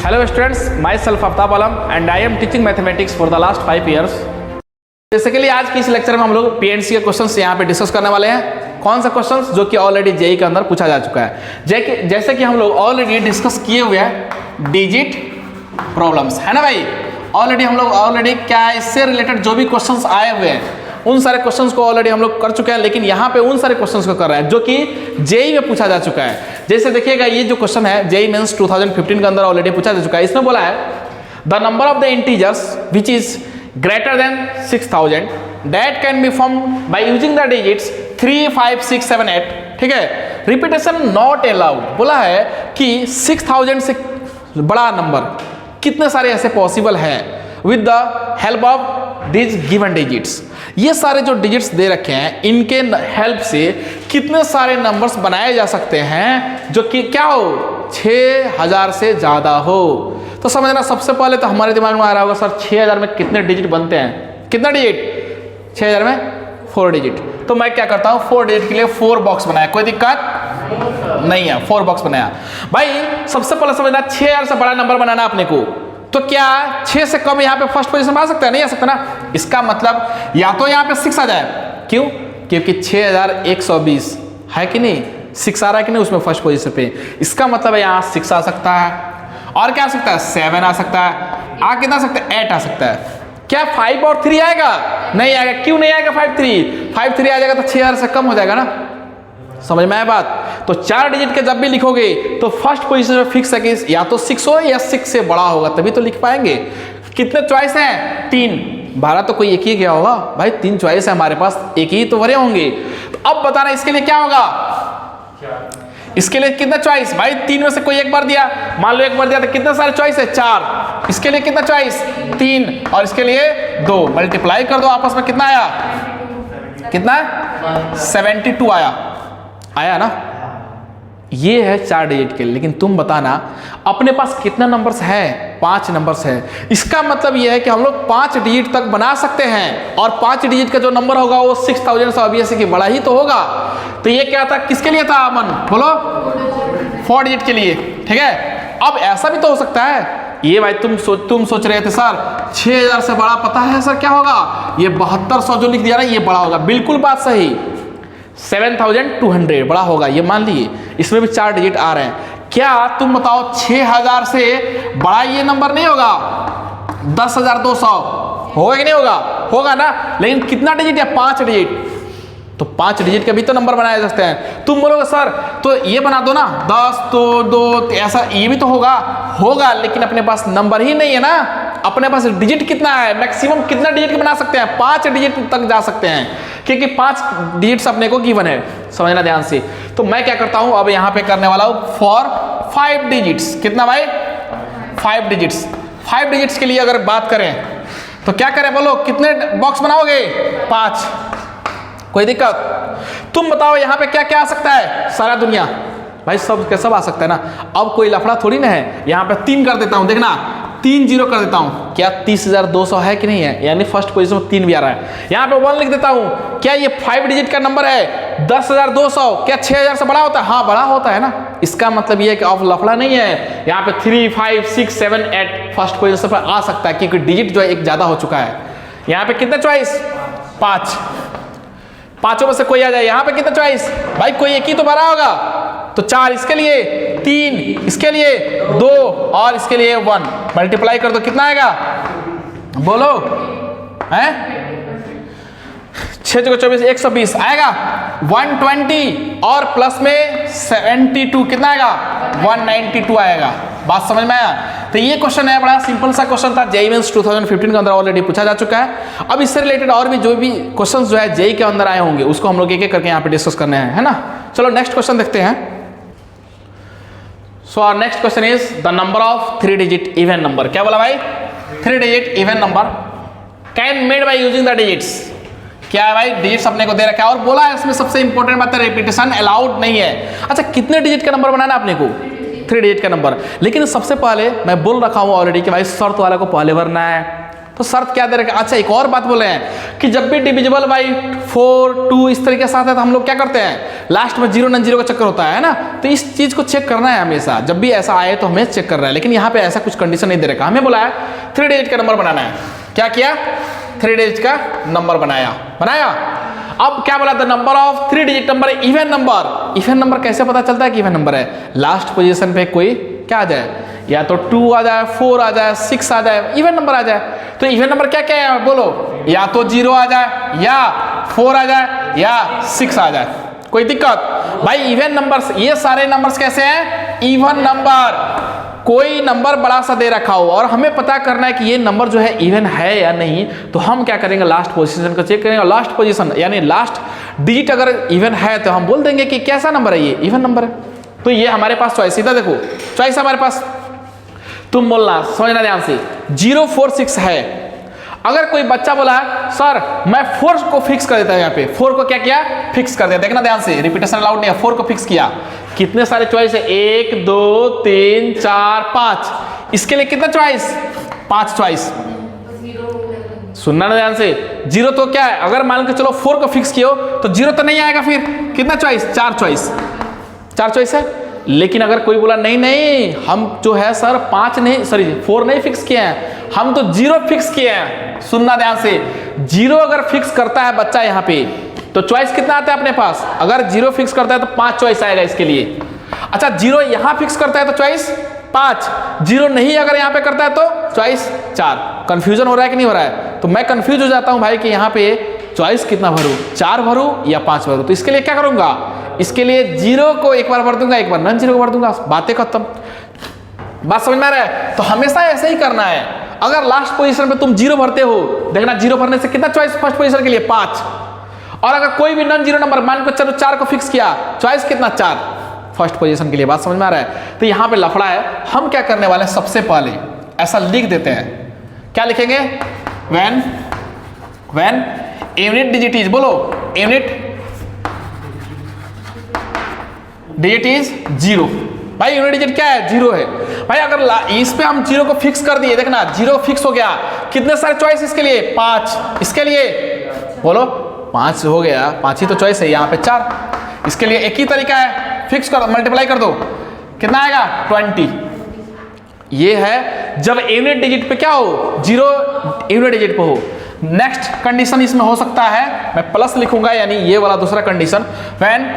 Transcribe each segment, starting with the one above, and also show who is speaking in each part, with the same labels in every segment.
Speaker 1: Hello students, myself Aftab Alam and I am teaching mathematics for the last 5 years. जैसे कि लिए आज की इस लेक्चर में हम लोग पीएनसी के क्वेश्चंस यहाँ पे डिस्कस करने वाले हैं। कौन सा क्वेश्चंस जो कि ऑलरेडी जेई के अंदर पूछा जा चुका है। जैसे कि हम लोग ऑलरेडी डिस्कस किए हुए हैं डिजिट प्रॉब्लम्स, है ना भाई। ऑलरेडी हम लोग क्या है, इससे रिलेटेड जो भी क्वेश्चंस आए हुए हैं उन सारे क्वेश्चंस को ऑलरेडी हम लोग कर चुके हैं, लेकिन यहाँ पे उन सारे क्वेश्चंस को कर रहे हैं जो कि जेई में पूछा जा चुका है। जैसे देखिएगा ये जो क्वेश्चन है जेई मेंस 2015 के अंदर ऑलरेडी पूछा जा चुका है। इसमें बोला है the number of the integers which is greater than 6000 that can be formed by using the digits 3, 5, 6, 7, 8। ठीक है, रिपीटेशन नॉट अलाउड। बोला है कि 6000 से बड़ा नंबर कितने सारे ऐसे पॉसिबल है with the help of this given digits. ये सारे जो डिजिट्स दे रखे हैं इनके हेल्प से कितने सारे नंबर्स बनाए जा सकते हैं जो कि क्या हो 6000 से ज़्यादा हो। तो समझना, सबसे पहले तो हमारे दिमाग में आ रहा होगा सर 6000 में कितने डिजिट बनते हैं। कितना डिजिट 6000 में 4 डिजिट। तो मैं क्या करता हूँ 4 डिजिट के लिए 4 बॉक्स बनाया, कोई दिक्कत नहीं है। 4 बॉक्स बनाया भाई। सबसे पहले समझना 6000 से बड़ा नंबर बनाना अपने को, तो क्या 6 से कम यहाँ पे फर्स्ट पोजीशन में आ सकता है? नहीं आ सकता ना। इसका मतलब या तो यहाँ पे 6 आ जाए, क्यों? क्योंकि 6120 है कि नहीं, 6 आ रहा है कि नहीं उसमें फर्स्ट पोजीशन पे। इसका मतलब है यहाँ 6 आ सकता है, और क्या आ सकता है 7 आ सकता है, कितना आ सकता है 8 आ सकता है। क्या 5 और 3 आएगा? नहीं आएगा। क्यों नहीं आएगा 5, 3 आ जाएगा तो 6000 से कम हो जाएगा ना। समझ में आया बात? तो 4 डिजिट के जब भी लिखोगे तो फर्स्ट पोजीशन में फिक्स है कि या तो 6 हो या 6 से बड़ा होगा, तभी तो लिख पाएंगे। कितने चॉइस हैं? 3। भरा तो कोई एक ही गया होगा भाई, 3 चॉइस है हमारे पास, एक ही तो भरे होंगे। तो अब बताना इसके लिए क्या होगा, इसके लिए कितना चॉइस भाई? 3 में से कोई एक बार दिया, मान लो एक बार दिया तो कितने सारे चॉइस है 4। इसके लिए कितना चॉइस 3, और इसके लिए 2। मल्टीप्लाई कर दो आपस में, कितना आया? कितना 72 आया ना। ये है 4 डिजिट के लिए। लेकिन तुम बताना अपने पास कितना नंबर्स है? 5 नंबर्स है। इसका मतलब ये है कि हम लोग 5 डिजिट तक बना सकते हैं, और 5 डिजिट का जो नंबर होगा वो 6000 से ऑब्वियसली कि बड़ा ही तो होगा। तो ये क्या था, किसके लिए था अमन बोलो? 4 डिजिट के लिए। ठीक है, अब ऐसा भी तो हो सकता है, ये भाई तुम सोच रहे थे सर 6000 से बड़ा पता है सर क्या होगा, ये 7200 जो लिख दिया ना ये बड़ा होगा। बिल्कुल बात सही, 7200 बड़ा होगा, ये मान लिए। इसमें भी 4 डिजिट आ रहे हैं। क्या तुम बताओ 6000 से बड़ा ये नंबर नहीं होगा? 10200 होगा कि नहीं होगा? होगा ना। लेकिन कितना डिजिट है? 5 डिजिट। तो 5 डिजिट के भी तो नंबर बनाए जा सकते हैं। तुम बोलोगे सर तो ये बना दो ना 10 तो 2 ऐसा, ये भी तो होगा, लेकिन अपने पास नंबर ही नहीं है ना। अपने पास डिजिट कितना है, मैक्सिमम कितना डिजिट के बना सकते हैं? 5 डिजिट तक जा सकते हैं, क्योंकि 5 डिजिट्स अपने को गिवन है। समझना ध्यान से। तो मैं क्या करता हूं अब यहाँ पे करने वाला हूं फॉर 5 डिजिट्स। कितना भाई? 5 डिजिट्स। 5 डिजिट्स के लिए अगर बात करें तो क्या करें बोलो? कितने बॉक्स बनाओगे? 5। कोई दिक्कत? तुम बताओ यहाँ पे क्या क्या आ सकता है? सारा दुनिया भाई, सब के सब आ सकता है ना। अब कोई लफड़ा थोड़ी ना है। यहाँ पे 3 कर देता हूँ, देखना 3 0 कर देता हूँ। क्या 30200 है कि नहीं है? यानी फर्स्ट पोजीशन में 3 भी आ रहा है। यहाँ पे 1 लिख देता हूँ। क्या ये 5 डिजिट का नंबर है? 10200 क्या 6000 से बड़ा होता है? हाँ बड़ा होता है ना। इसका मतलब ये है कि अब लफड़ा नहीं है। यहाँ पे 3, 5, 6, 7, 8 फर्स्ट पोजीशन पर आ सकता है, क्योंकि डिजिट जो है एक ज्यादा हो चुका है। यहाँ पे कितने चॉइस? 5। 5 में से कोई आ जाए। यहाँ पे कितना चॉइस भाई? कोई एक ही तो भरा होगा। तो 4 इसके लिए, 3 इसके लिए, 2 और इसके लिए 1। मल्टीप्लाई कर दो, कितना आएगा बोलो? हैं 6 × 24 120 आएगा। 120 और प्लस में 72 कितना आएगा? 192 आएगा। बात समझ में आया? तो ये क्वेश्चन है, बड़ा सिंपल सा क्वेश्चन था। जेई मेंस 2015 के अंदर ऑलरेडी पूछा जा चुका है। अब इससे रिलेटेड और भी जो भी क्वेश्चंस जो है जेई के अंदर आए होंगे उसको हम लोग एक एक करके यहाँ पे डिस्कस करने हैं, है ना। चलो नेक्स्ट क्वेश्चन देखते हैं। So our next question is the number of 3 digit even number. क्या बोला भाई? 3 digit even number can made by using the digits. क्या है भाई? डिजिट्स अपने को दे रखा है, और बोला है इसमें सबसे इंपॉर्टेंट बात है रिपीटेशन अलाउड नहीं है। अच्छा, कितने डिजिट का नंबर बनाना अपने को? 3 डिजिट का नंबर। लेकिन सबसे पहले मैं बोल रखा हूं ऑलरेडी कि भाई शर्त वाला को पहले भरना है। तो शर्त क्या दे रखा? अच्छा एक और बात बोले हैं, कि जब भी डिविजिबल बाई 4, 2 इस तरीके के साथ है तो हम लोग क्या करते हैं, लास्ट में जीरो नॉन जीरो का चक्कर होता है ना। तो इस चीज को चेक करना है हमेशा, जब भी ऐसा आए तो हमें चेक करना है। लेकिन यहाँ पे ऐसा कुछ कंडीशन नहीं दे रखा, हमें बोला है 3 डिजिट का नंबर बनाना है। क्या किया, 3 डिजिट का नंबर बनाया। अब क्या बोला, the number of 3 digit number even number. Even number कैसे पता चलता है कि इवन नंबर है, लास्ट पोजीशन पे कोई क्या आ जाए, या तो 2 आ जाए, 4 आ जाए, 6 आ जाए, इवन नंबर आ जाए। तो इवन नंबर क्या क्या है बोलो, या तो 0 आ जाए, या 4 आ जाए, या 6 आ जाए। कोई दिक्कत भाई, इवन नंबर्स, ये सारे नंबर्स कैसे हैं, इवन नंबर। कोई नंबर बड़ा सा दे रखा हो और हमें पता करना है कि ये नंबर जो है इवन है या नहीं, तो हम क्या करेंगे, लास्ट पोजीशन को चेक करेंगे। लास्ट पोजीशन यानी लास्ट डिजिट अगर इवन है तो हम बोल देंगे कि कैसा नंबर है, ये इवन नंबर है। तो ये हमारे पास चॉइस, सीधा देखो चॉइस हमारे पास, तुम बोलना समझना ध्यान से, 0, 4, 6 है। अगर कोई बच्चा बोला सर मैं 4 को फिक्स कर देता हूं, यहाँ पे 4 को क्या किया, फिक्स कर दिया। देखना ध्यान से, रिपीटेशन अलाउड नहीं है, 4 को फिक्स किया। कितने सारे चॉइस है, 1, 2, 3, 4, 5। इसके लिए कितना चॉइस, 5 चॉइस। सुनना ना ध्यान से, 0 तो क्या है, अगर मान के चलो 4 को फिक्स किया तो 0 तो नहीं आएगा, फिर कितना चॉइस, 4 चॉइस, 4 चॉइस है। लेकिन अगर कोई बोला नहीं नहीं हम जो है सर 5 नहीं, सॉरी 4 नहीं फिक्स किए हैं, हम तो 0 फिक्स किए हैं। सुनना ध्यान से, 0 अगर फिक्स करता है बच्चा यहाँ पे तो चॉइस कितना आता है अपने पास, अगर 0 फिक्स करता है तो 5 चॉइस आएगा इसके लिए। अच्छा 0 यहाँ फिक्स करता है तो चॉइस 5, 0 नहीं अगर यहाँ पे करता है तो चॉइस 4। कंफ्यूजन हो रहा है कि नहीं हो रहा है, तो मैं कंफ्यूज हो जाता हूँ भाई कि यहाँ पे चॉइस कितना भरूं, 4 भरूं या 5 भरूं। तो इसके लिए क्या करूंगा, इसके लिए 0 को एक बार भर दूंगा, एक बार नॉन 0 को भर दूंगा, बातें खत्म। बात समझ में आ रहा है, तो हमेशा ऐसे ही करना है। अगर लास्ट पोजीशन पे तुम 0 भरते हो, देखना 0 भरने से कितना चॉइस फर्स्ट पोजीशन के लिए 5, और अगर कोई भी नॉन 0 नंबर मान को चलो 4 को फिक्स किया, चॉइस कितना 4 फर्स्ट पोजीशन के लिए। बात समझ में आ रहा है, तो यहाँ पे लफड़ा है। हम क्या करने वाले हैं, सबसे पहले ऐसा लिख देते हैं, क्या लिखेंगे, व्हेन यूनिट डिजिट इज, बोलो यूनिट डिजिट इज 0। भाई यूनिट डिजिट क्या है, 0 है। भाई अगर इस पे हम 0 को फिक्स कर दिए, देखना 0 फिक्स हो गया, कितने सारे चॉइस इसके लिए, 5। इसके लिए बोलो 5 हो गया, 5 ही तो चॉइस है, यहाँ पे 4। इसके लिए एक ही तरीका है, फिक्स कर, मल्टीप्लाई कर दो, कितना आएगा 20। ये है जब यूनिट डिजिट पे क्या हो, 0 यूनिट डिजिट पे हो। नेक्स्ट कंडीशन इसमें हो सकता है, मैं प्लस लिखूंगा, यानी ये वाला दूसरा condition, when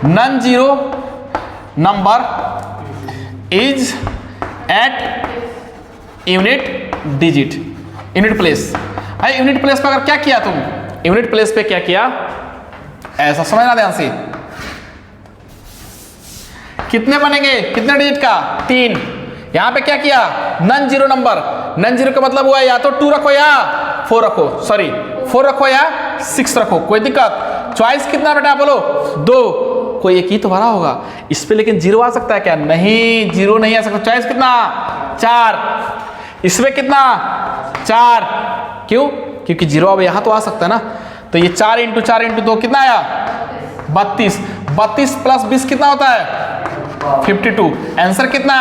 Speaker 1: non 0 number is at unit digit, unit place. भाई यूनिट प्लेस पे अगर क्या किया तुम, यूनिट प्लेस पे क्या किया, ऐसा समझना ध्यान से, कितने बनेंगे, कितने डिजिट का, 3। यहां पे क्या किया, नॉन 0 नंबर, नॉन 0 का मतलब हुआ या तो 2 रखो या 4 रखो, सॉरी 4 रखो या 6 रखो, कोई दिक्कत। चॉइस कितना बेटा बोलो, 2, कोई एक ही तो भरा होगा इस पे, लेकिन 0 आ सकता है क्या, नहीं 0 नहीं आ सकता। चॉइस कितना, 4, इसमें कितना 4, क्यों, क्योंकि 0 अब यहां तो आ सकता है ना। तो ये 4 × 4 × 2 कितना आया, 32, 32 + 20 कितना होता है, 52। आंसर कितना,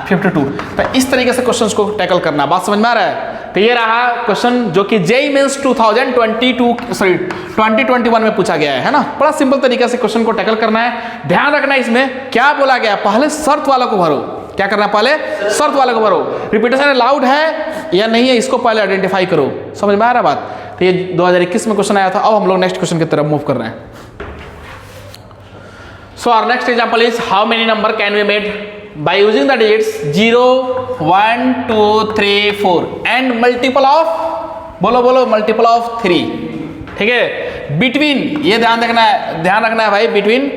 Speaker 1: 52। तो इस तरीके से क्वेश्चंस को टैकल करना, बात समझ में आ रहा है। तो ये रहा क्वेश्चन जो कि जेईई मेंस 2021 में पूछा गया है ना। बड़ा सिंपल तरीके से क्वेश्चन को टैकल करना है। ध्यान रखना इसमें क्या बोला गया, पहले शर्त वालों को भरो। क्या करना है, पहले शर्त वालों को भरो। रिपीटेशन अलाउड है या नहीं है, इसको पहले आइडेंटिफाई करो। समझ में आ रहा बात। तो ये 2021 में क्वेश्चन आया था। अब हम लोग नेक्स्ट क्वेश्चन की तरफ मूव कर रहे हैं। So our next example is how many number can be made by using the digits 0, 1, 2, 3, 4 and multiple of, बोलो बोलो multiple of 3। ठीक है, बिटवीन, ये ध्यान रखना है भाई, बिटवीन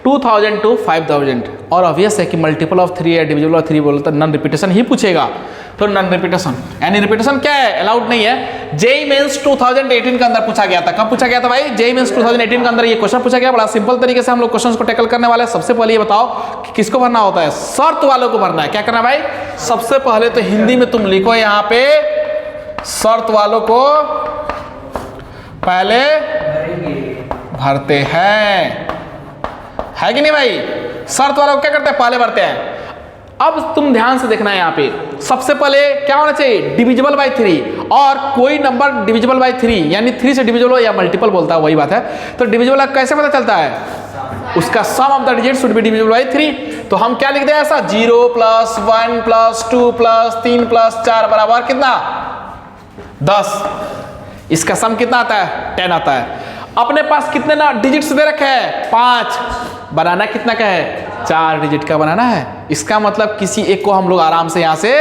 Speaker 1: 2000 to 5000। और ऑब्वियस है कि मल्टीपल ऑफ 3 या डिविजिबल ऑफ 3 बोलो तो नॉन रिपीटेशन ही पूछेगा। तो नॉन रिपीटेशन यानी रिपीटेशन क्या है, अलाउड नहीं है। जेईई मेंस 2018 के अंदर पूछा गया था। कब पूछा गया था भाई, जेईई मेंस 2018 के अंदर ये क्वेश्चन पूछा गया। बड़ा सिंपल तरीके से हम लोग क्वेश्चंस को टैकल करने वाले हैं। सबसे पहले ये बताओ कि किसको भरना होता है, शर्त वालों को भरना है। क्या करना भाई, सबसे पहले तो हिंदी में तुम लिखो यहाँ पे, शर्त वालों को पहले भरते हैं, है कि नहीं भाई। शर्त वालों को क्या करते हैं, पहले भरते हैं। अब तुम ध्यान से देखना है यहाँ पे, सबसे पहले क्या होना चाहिए, डिविजिबल बाय 3, और कोई नंबर डिविजिबल बाय 3 यानी 3 से डिविजिबल हो या मल्टीपल बोलता है, वही बात है। तो डिविजिबल कैसे पता चलता है, उसका sum of the digit should be divisible by 3। तो हम क्या लिखते हैं ऐसा, 0 + 1 + 2 + 3 + 4 बराबर कितना, 10। इसका सम कितना आता है, 10 आता है। अपने पास कितने ना डिजिट्स दे रखे हैं, 5। बनाना कितना का है, 4 डिजिट का बनाना है। इसका मतलब किसी एक को हम लोग आराम से यहाँ से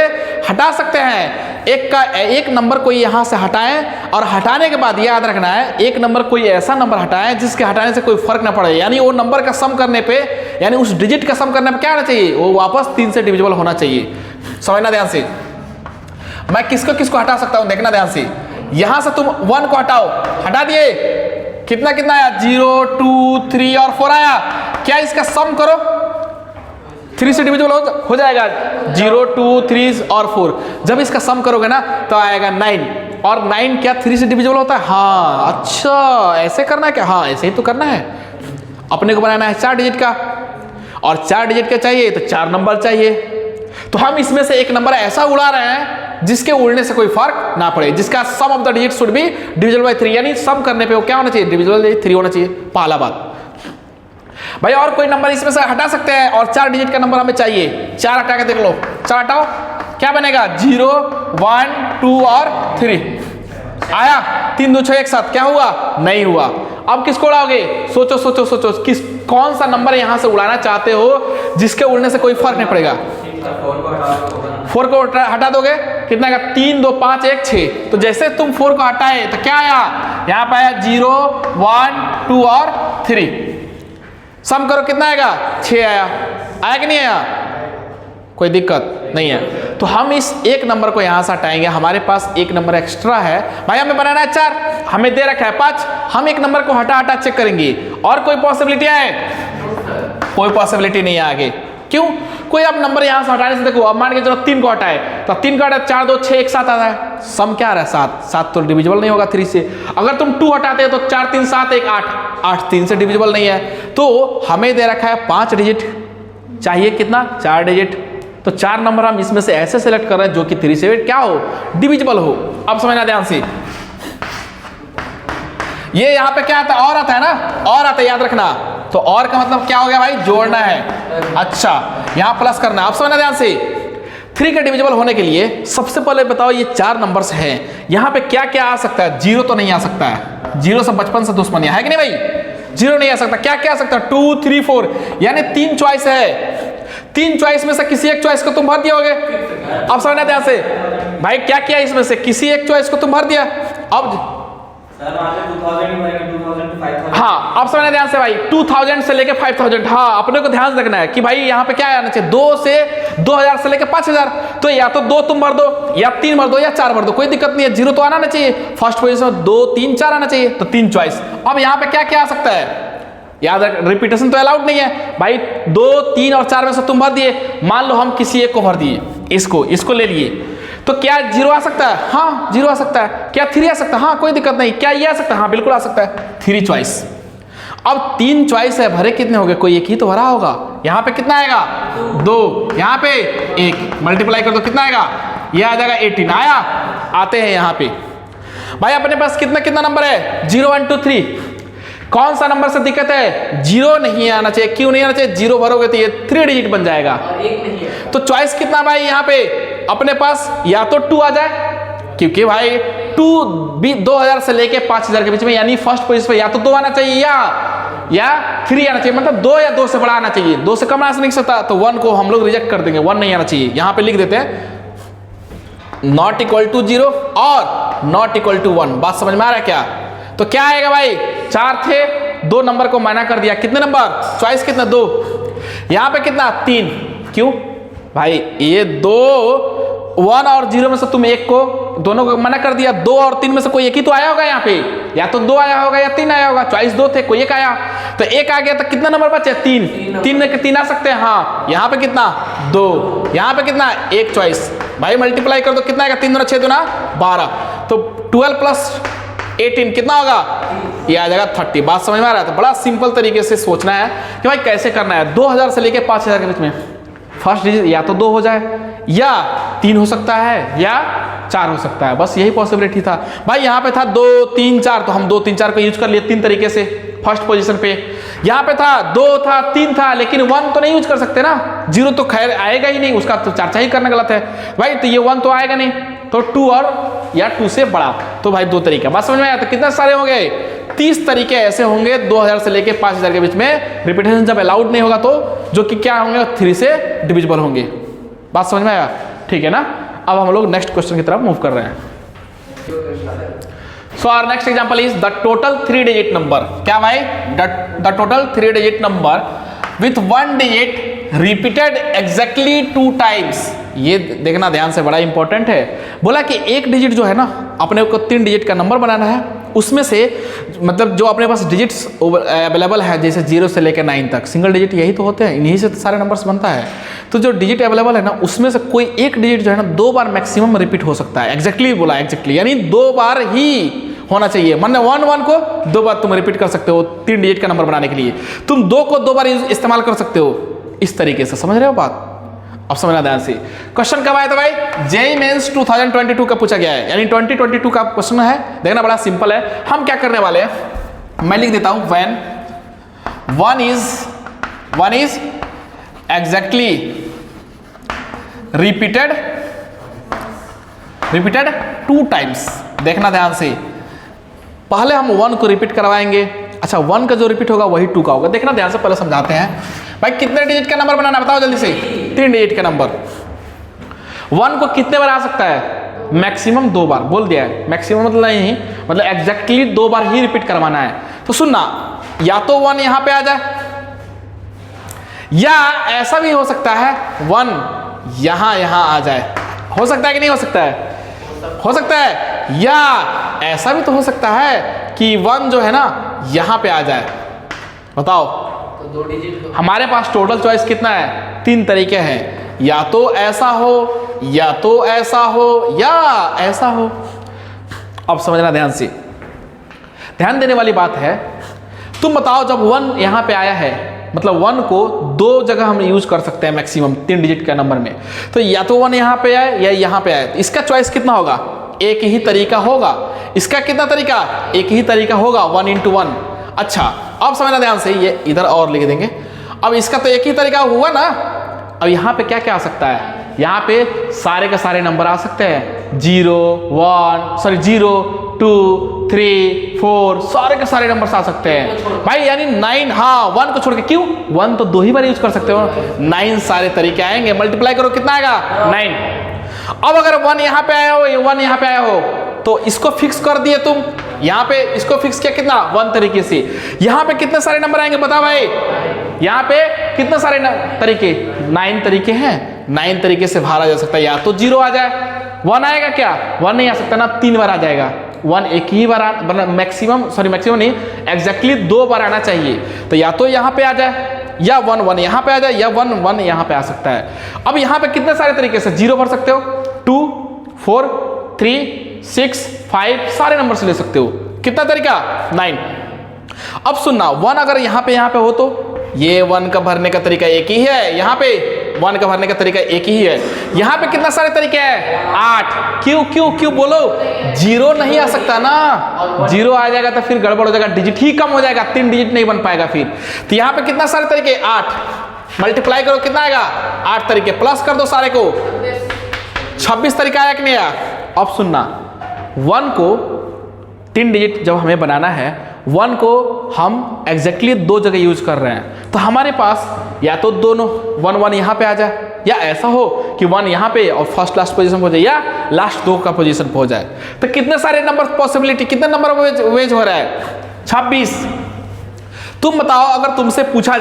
Speaker 1: हटा सकते हैं। एक नंबर कोई यहाँ से हटाएं, और हटाने के बाद याद रखना है, एक नंबर कोई ऐसा नंबर हटाएं जिसके हटाने से कोई फर्क ना पड़े, यानी वो नंबर का सम करने पे, यानी उस डिजिट का सम करने पे क्या होना चाहिए, वो वापस 3 से डिविजिबल होना चाहिए। समझना ध्यान से, मैं किसको किसको हटा सकता हूं, देखना ध्यान से। यहां से तुम 1 को हटाओ, हटा दिए, कितना कितना आया, 0 2 3 और 4 आया। क्या इसका सम करो, 3 से डिविजिबल हो जाएगा, 0 2 3 और 4। जब इसका सम करोगे ना तो आएगा 9, और 9 क्या 3 से डिविजिबल होता है, हाँ। अच्छा ऐसे करना है क्या, हाँ ऐसे ही तो करना है। अपने को बनाना है 4 डिजिट का, और 4 डिजिट का चाहिए तो 4 नंबर चाहिए। तो हम इसमें से एक नंबर ऐसा उड़ा रहे हैं जिसके उड़ने से कोई फर्क ना पड़े, जिसका sum of the digit should be divisible by 3, यानी सम करने पे वो क्या होना चाहिए, डिविजिबल बाय 3 होना चाहिए। पहला बात भाई, और कोई नंबर इसमें से हटा सकते हैं, और 4 डिजिट का नंबर हमें चाहिए। 4 हटा के देख लो, 4 हटाओ, क्या बनेगा, 0 1 2 और 3 आया। 3 2 6 एक साथ क्या हुआ, नहीं हुआ। अब किसको उड़ाओगे, सोचो सोचो सोचो, कौन सा नंबर यहां से उड़ाना चाहते हो जिसके उड़ने से कोई फर्क नहीं पड़ेगा। 4 को हटा दोगे, कितना आएगा, 3 2 5 1 6। तो जैसे तुम 4 को हटाए तो क्या आया, यहां पे आया 0 1 2 और 3। सम करो कितना आएगा, 6 आया कि नहीं आया, कोई दिक्कत नहीं है। तो हम इस एक नंबर को यहां से हटाएंगे, हमारे पास एक नंबर एक्स्ट्रा है भाई, हमें बनाना है 4, हमें दे रखा है 5। हम एक नंबर को हटा हटा चेक करेंगे, और कोई पॉसिबिलिटी है, कोई पॉसिबिलिटी नहीं है आगे। क्यों, कोई अब नंबर यहां से हटाने से, देखो अब मान के चलो 3 को हटाए, तो 3 को हटाए 4 2 6 एक साथ आता है, सम क्या आ रहा है 7। 7 तो डिविजिबल नहीं होगा 3 से। अगर तुम 2 हटाते हो तो 4 3 7 1 8, 8 3 से डिविजिबल नहीं है। तो हमें दे रखा है 5 डिजिट, चाहिए कितना, 4 डिजिट। तो 4 नंबर हम इसमें से ऐसे सेलेक्ट कर रहे हैं जो कि 3 से क्या हो, डिविजिबल हो। अब समझना ध्यान से, ये यहाँ पे क्या आता है, और आता है ना, और आता है, याद रखना। तो और का मतलब क्या हो गया भाई, जोड़ना है। अच्छा यहाँ प्लस करना है। अब समझना ध्यान से, 3 का डिविजिबल होने के लिए सबसे पहले बताओ, ये 4 नंबर्स हैं, यहाँ पे क्या क्या आ सकता है, 0 तो नहीं आ सकता है, 0 से बचपन से दुश्मनी है कि नहीं भाई, 0 नहीं आ सकता। क्या क्या आ सकता है, 2 3 4, यानी 3 चॉइस है। 3 चॉइस में से किसी एक चॉइस को तुम भर दियोगे। अब समझना ध्यान से भाई, क्या क्या इसमें से किसी एक चॉइस को तुम भर दिया। अब हाँ, अब समझना ध्यान से भाई, 2000 से लेके 5000, हाँ अपने को ध्यान रखना है कि भाई यहाँ पे क्या आना चाहिए, 2 से 2000 से लेके 5000। तो या तो 2 तुम भर दो, या 3 भर दो, या 4 भर दो, कोई दिक्कत नहीं है। 0 तो आना चाहिए, फर्स्ट पोजीशन में 2 3 4 आना चाहिए, तो 3 चॉइस। अब यहाँ पे क्या क्या आ सकता है, याद रख, रिपीटेशन तो अलाउड नहीं है भाई। 2 3 और 4 में से तुम भर दिए, मान लो हम किसी एक को भर दिए, इसको ले लिए, तो क्या 0 आ सकता है, हाँ 0 आ सकता है। क्या 3 आ सकता है, हाँ कोई दिक्कत नहीं। क्या ये आ सकता है, हाँ बिल्कुल आ सकता है, 3 चॉइस। अब 3 चॉइस है, भरे कितने हो गए, कोई एक ही तो भरा होगा। यहाँ पे कितना आएगा, 2, यहाँ पे 1, मल्टीप्लाई कर दो कितना आएगा, ये आ जाएगा 18। आया, आते हैं यहाँ पे भाई, अपने पास कितना कितना नंबर है, 0 1 2 3। कौन सा नंबर से दिक्कत है, 0 नहीं आना चाहिए। क्यों नहीं आना चाहिए, 0 भरोगे तो ये 3 डिजिट बन जाएगा। तो चॉइस कितना भाई, यहाँ पे अपने पास या तो 2 आ जाए, क्योंकि भाई 2 भी 2000 से लेके 5000 के बीच में, यानी फर्स्ट पोजीशन पे या तो 2 आना चाहिए या 3 आना चाहिए, मतलब 2 या 2 से बड़ा आना चाहिए। 2 से कम आ नहीं सकता, तो 1 को हम लोग रिजेक्ट कर देंगे, 1 नहीं आना चाहिए। यहाँ पे लिख देते हैं नॉट इक्वल टू 0 और नॉट इक्वल टू 1। बात समझ में आ रहा है क्या। तो क्या आएगा भाई, 4 थे, 2 नंबर को माइनस कर दिया, कितने नंबर, चॉइस कितना, 2। यहाँ पे कितना, 3। क्यों भाई, ये 2 1 और 0 में से तुम एक को, दोनों को मना कर दिया। 2 और 3 में से कोई एक ही तो आया होगा यहाँ पे, या तो 2 आया होगा या 3 आया होगा। चॉइस 2 थे, कोई एक आया, तो 1 आ गया, तो कितना नंबर बचे, 3। 3 में 3 आ सकते हैं, हाँ। यहाँ पे कितना, 2, यहाँ पे कितना, 1 चॉइस। भाई मल्टीप्लाई कर दो, कितना आएगा, 3 6 2 12, तो 12 प्लस 18 कितना होगा, ये आ जाएगा 30। बात समझ में आ रहा है। तो बड़ा सिंपल तरीके से सोचना है कि भाई कैसे करना है, 2000 से लेके 5000 के बीच में। फर्स्ट डिजिट या तो 2 हो जाए, या 3 हो सकता है, या 4 हो सकता है। बस यही पॉसिबिलिटी था भाई। यहाँ पे था 2 3 4, तो हम 2 3 4 को यूज कर लिए 3 तरीके से फर्स्ट पोजीशन पे। यहाँ पे था 2 था 3 था, लेकिन 1 तो नहीं यूज कर सकते ना, 0 तो खैर आएगा ही नहीं, उसका तो चर्चा ही करना गलत है भाई। तो ये 1 तो आएगा नहीं, तो 2 और या 2 से बड़ा, तो भाई 2 तरीका। बात समझ में आया? तो कितने सारे हो गए? 30 तरीके ऐसे होंगे 2000 से लेके 5000 के बीच में। रिपीटेशन जब अलाउड नहीं होगा तो जो कि क्या होंगे, 3 से डिविजिबल होंगे। बात समझ में आया? ठीक है ना। अब हम लोग नेक्स्ट क्वेश्चन की तरफ मूव कर रहे हैं। So our next example is the total 3 digit number. क्या भाई? The total 3 digit number with 1 digit repeated exactly 2 times. ये देखना ध्यान से, बड़ा इंपॉर्टेंट है। बोला कि एक डिजिट जो है ना, अपने को 3 डिजिट का नंबर बनाना है, उसमें से मतलब जो अपने पास डिजिट्स अवेलेबल है, जैसे 0 से लेकर 9 तक, सिंगल डिजिट यही तो होते हैं, इन्हीं से तो सारे नंबर्स बनता है। तो जो डिजिट अवेलेबल है ना, उसमें से कोई एक डिजिट जो है ना 2 बार मैक्सिमम रिपीट हो सकता है। एग्जैक्टली बोला, एग्जैक्टली यानी 2 बार ही होना चाहिए। माने 1 को 2 बार तुम रिपीट कर सकते हो 3 डिजिट का नंबर बनाने के लिए। तुम 2 को 2 बार इस्तेमाल कर सकते हो इस तरीके से। समझ रहे हो बात? अब समझना ध्यान से। क्वेश्चन कब आया था भाई? जेईई मेंस 2022 का पूछा गया है, यानी 2022 का क्वेश्चन है। देखना बड़ा सिंपल है। हम क्या करने वाले हैं, मैं लिख देता हूं, when one is exactly repeated 2 times. देखना ध्यान से, पहले हम 1 को रिपीट करवाएंगे। अच्छा, 1 का जो रिपीट होगा वही 2 का होगा। देखना ध्यान से, पहले समझाते हैं भाई। कितने डिजिट का नंबर बनाना बताओ जल्दी से? 3 डिजिट का नंबर। 1 को कितने बार आ सकता है? मैक्सिमम 2 बार। बोल दिया है मैक्सिमम, मतलब नहीं, मतलब एग्जैक्टली 2 बार ही रिपीट करवाना है। तो सुनना, या तो 1 यहां पे आ जाए, या ऐसा भी हो सकता है 1 यहां आ जाए। हो सकता है कि नहीं हो सकता है? हो सकता है। या ऐसा भी तो हो सकता है कि 1 जो है ना यहां पे आ जाए। बताओ, तो 2 डिजिट हमारे पास टोटल चॉइस कितना है? 3 तरीके हैं, या तो ऐसा हो, या तो ऐसा हो, या ऐसा हो। अब समझना ध्यान से, ध्यान देने वाली बात है। तुम बताओ, जब 1 यहां पे आया है, मतलब 1 को 2 जगह हम यूज कर सकते हैं मैक्सिमम 3 डिजिट का नंबर में। तो या तो 1 यहां पे आए या यहां पे आए। इसका चॉइस कितना होगा? एक ही तरीका होगा। इसका कितना तरीका? एक ही तरीका होगा, 1 into 1। अच्छा, अब समझना ध्यान से, ये इधर और लिख देंगे। अब इसका तो एक ही तरीका हुआ ना। अब यहाँ पे क्या क्या आ सकता है? यहाँ पे सारे के सारे नंबर आ सकते हैं, 0 2 3 4, सारे के सारे नंबर आ सकते हैं भाई। यानी 9, हाँ 1 को छोड़ के। क्यों? 1 तो 2 ही बार यूज कर सकते हो। 9 सारे तरीके आएंगे। मल्टीप्लाई करो, कितना आएगा? 9। अब अगर 1 यहाँ पे आया हो, 1 यहाँ पे आया हो, तो इसको फिक्स कर दिए तुम। यहाँ पे इसको फिक्स किया कितना? 1 तरीके से। यहाँ पे कितने सारे नंबर आएंगे बताओ भाई? यहाँ पे कितने सारे तरीके? 9 तरीके हैं। 9 तरीके से बाहर आ जा सकता है। या तो 0 आ जाए, 1 आएगा क्या? 1 नहीं आ सकता ना, 3 बार आ जाएगा। 1 एक ही बार, मैक्सिमम नहीं, एग्जैक्टली 2 बार आना चाहिए। तो या तो यहाँ पे आ जाए, या 1 यहाँ पे आ जाए, या 1 यहाँ पे आ सकता है। अब यहाँ पे कितने सारे तरीके से 0 भर सकते हो, 2 4 3 6 5 सारे नंबर से ले सकते हो। कितना तरीका? 9। अब सुनना, 1 अगर यहाँ पे हो तो ये 1 का भरने का तरीका एक ही है। यहाँ पे 1 का भरने का तरीका एक ही है। यहाँ पे कितना सारे तरीके हैं? 8। क्यों बोलो? 0 नहीं आ सकता ना। 0 आ जाएगा तो फिर गड़बड़ हो जाएगा, डिजिट ही कम हो जाएगा, 3 डिजिट नहीं बन पाएगा फिर। तो यहाँ पे कितना सारे तरीके? 8। मल्टीप्लाई करो, कितना आएगा? 8 तरीके, प्लस कर दो सारे को, 26 तरीका आया कि नहीं आया? अब सुनना, 1 को 3 डिजिट जब हमें बनाना है, 1 को हम एग्जैक्टली 2 जगह यूज कर रहे हैं। तो हमारे पास या तो दोनों 1 यहाँ पे आ जाए, या ऐसा हो कि 1 यहाँ पे और फर्स्ट लास्ट पोजीशन पे हो जाए, या लास्ट 2 का पोजीशन पे हो जाए। तो कितने सारे नंबर पॉसिबिलिटी, कितने नंबर वेज हो रहा है? 26। तुम बताओ, अगर तुमसे पूछा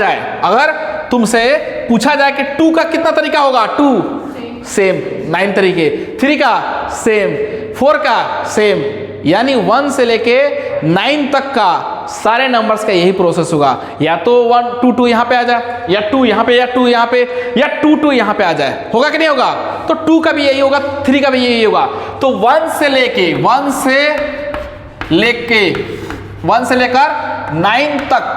Speaker 1: जाए कि 2 का कितना तरीका होगा? 2 सेम, 9 तरीके, 3 का सेम, 4 का सेम, यानी 1 से लेके 9 तक का सारे नंबर्स का यही प्रोसेस होगा। या तो 1 2 2 यहाँ पे आ जाए, या 2 यहाँ पे, या 2 यहाँ पे, या 2 2 यहाँ पे आ जाए। होगा कि नहीं होगा? तो 2 का भी यही होगा, 3 का भी यही होगा। तो 1 से लेकर 9 तक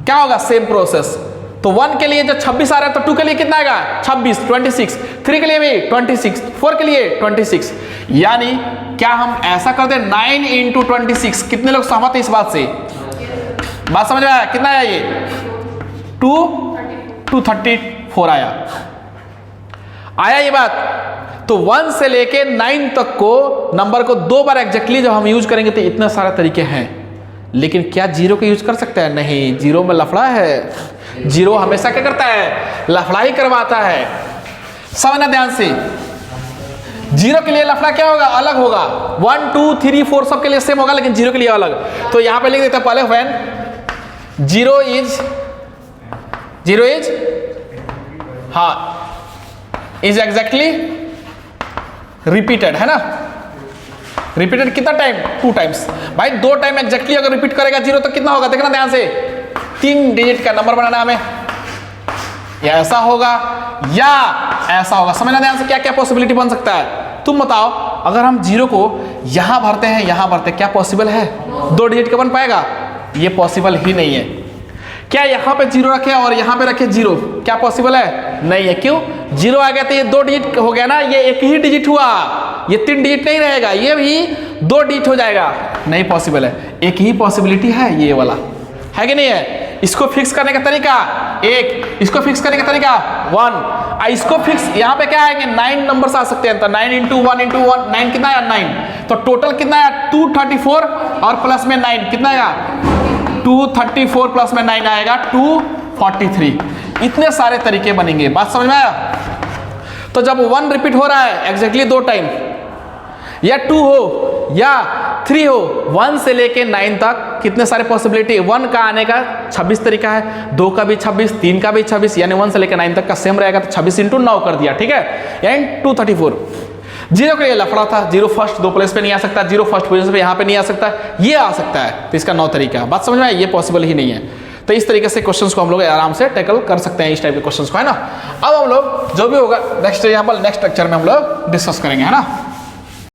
Speaker 1: क्या होगा? Same process. तो 1 के लिए जो 26 आ रहा है तो 2 के लिए कितना आएगा 26, 26, 3 के लिए भी 26, 4 के लिए 26। यानी क्या हम ऐसा कर दें 9 इंटू 26? कितने लोग सहमत हैं इस बात से? बात समझ में आया? कितना आया ये? 234 आया ये बात। तो 1 से लेके 9 तक को नंबर को 2 बार एग्जैक्टली जब हम यूज करेंगे तो इतने सारे तरीके हैं। लेकिन क्या जीरो को यूज कर सकते हैं? नहीं, जीरो में लफड़ा है। जीरो हमेशा क्या करता है? लफड़ा ही करवाता है। समझना ध्यान से, जीरो के लिए लफड़ा क्या होगा? अलग होगा। 1 2 3 4 सब के लिए सेम होगा, लेकिन जीरो के लिए अलग। तो यहां पे लिख देते हैं पहले when zero is exactly repeated, है ना? रिपीटेड कितना टाइम? 2 टाइम्स। भाई 2 टाइम एग्जैक्टली अगर रिपीट करेगा जीरो तो कितना होगा? देखना ध्यान से, 3 डिजिट का नंबर बनाना हमें। या ऐसा होगा या ऐसा होगा। समझना ध्यान से, क्या क्या पॉसिबिलिटी बन सकता है? तुम बताओ, अगर हम जीरो को यहां भरते हैं, यहां भरते हैं, क्या पॉसिबल है? 2 डिजिट का बन पाएगा? ये पॉसिबल ही नहीं है। क्या यहां पे जीरो रखे और यहां पे रखे जीरो, क्या पॉसिबल है? नहीं है। क्यों? जीरो आ गया तो ये 2 डिजिट हो गया ना, ये एक ही डिजिट हुआ, ये 3 डिजिट नहीं रहेगा, ये भी 2 डिजिट हो जाएगा। नहीं पॉसिबल है। एक ही पॉसिबिलिटी है, ये वाला, है कि नहीं है? इसको फिक्स करने का तरीका एक, इसको फिक्स करने का तरीका 1, इसको फिक्स यहाँ पे क्या आएंगे? 9 नंबर्स आ सकते हैं। तो 9 इंटू 1 इंटू 1, 9 कितना आया? 9। तो टोटल कितना आया? 234 और प्लस में 9 कितना आएगा? 234 प्लस में 9 आएगा 243। इतने सारे तरीके बनेंगे। बात समझ में आया? तो जब 1 रिपीट हो रहा है एग्जैक्टली 2 टाइम, या 2 हो या 3 हो, 1 से लेके 9 तक कितने सारे पॉसिबिलिटी? 1 का आने का 26 तरीका है, 2 का भी 26, 3 का भी 26, यानी 1 से लेके 9 तक का सेम रहेगा। तो 26 इंटू 9 कर दिया, ठीक है, यानी 234। जीरो के लिए लफड़ा था, जीरो फर्स्ट 2 प्लेस पे नहीं आ सकता, जीरो फर्स्ट पोजीशन पे यहाँ पे नहीं आ सकता, ये आ सकता है। तो इसका 9 तरीका। बात समझ में आया? ये पॉसिबल ही नहीं है। तो इस तरीके से क्वेश्चंस को हम लोग आराम से टैकल कर सकते हैं, इस टाइप के क्वेश्चंस को, है ना? अब हम लोग जो भी होगा नेक्स्ट एग्जाम्पल नेक्स्ट लेक्चर में हम लोग डिस्कस करेंगे, है ना?